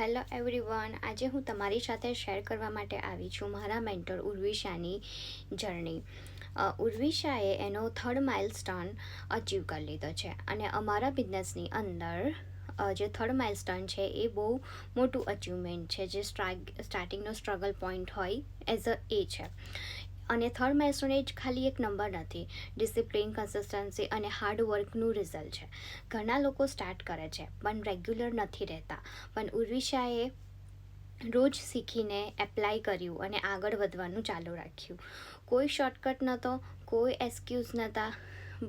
Hello everyone, આજે હું તમારી સાથે શેર કરવા માટે આવી છું મારા મેન્ટર ઉર્વિશાની જર્ની. ઉર્વિશાએ એનો 3rd માઇલસ્ટોન અચીવ કરી લીધો છે અને અમારા બિઝનેસની અંદર જે 3rd માઇલસ્ટોન છે એ બહુ મોટું અચીવમેન્ટ છે, જે સ્ટાર્ટિંગનો સ્ટ્રગલ પોઈન્ટ હોય એ છે. અને 3rd માઇલસ્ટોન એ જ ખાલી એક નંબર નથી, ડિસિપ્લિન, કન્સિસ્ટન્સી અને હાર્ડવર્કનું રિઝલ્ટ છે. ઘણા લોકો સ્ટાર્ટ કરે છે પણ રેગ્યુલર નથી રહેતા, પણ ઉર્વિશાએ રોજ શીખીને એપ્લાય કર્યું અને આગળ વધવાનું ચાલુ રાખ્યું. કોઈ શોર્ટકટ નહોતો, કોઈ એક્સક્યુઝ નહોતા,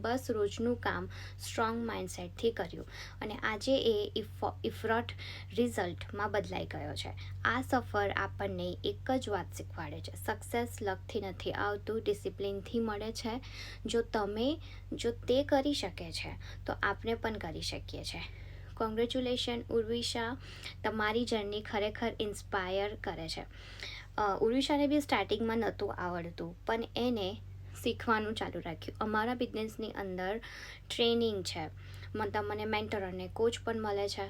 બસ રોજનું કામ સ્ટ્રોંગ માઇન્ડસેટથી કર્યું અને આજે એ ઇફરોટ રિઝલ્ટમાં બદલાઈ ગયો છે. આ સફર આપણને એક જ વાત શીખવાડે છે, સક્સેસ લકથી નથી આવતું, ડિસિપ્લિનથી મળે છે. જો તે કરી શકે છે તો આપણે પણ કરી શકીએ છીએ. કોંગ્રેચ્યુલેશન ઉર્વિશા, તમારી જર્ની ખરેખર ઇન્સ્પાયર કરે છે. ઉર્વિશાને બી સ્ટાર્ટિંગમાં નહોતું આવડતું પણ એને શીખવાનું ચાલુ રાખ્યું. અમારા બિઝનેસની અંદર ટ્રેનિંગ છે, તમને મેન્ટર અને કોચ પણ મળે છે,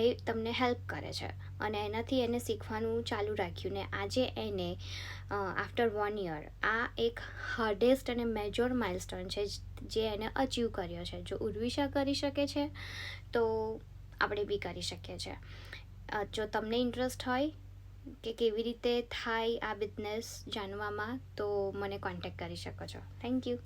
એ તમને હેલ્પ કરે છે અને એનાથી એને શીખવાનું ચાલુ રાખ્યું ને આજે એને આફ્ટર 1 યર આ એક હાર્ડેસ્ટ અને મેજર માઇલસ્ટોન છે જે એને અચીવ કર્યો છે. જો ઉર્વિશા કરી શકે છે તો આપણે બી કરી શકીએ છીએ. જો તમને ઇન્ટરેસ્ટ હોય કે કેવી રીતે થાય આ બિઝનેસ જાણવામાં, તો મને કોન્ટેક્ટ કરી શકો છો. Thank you.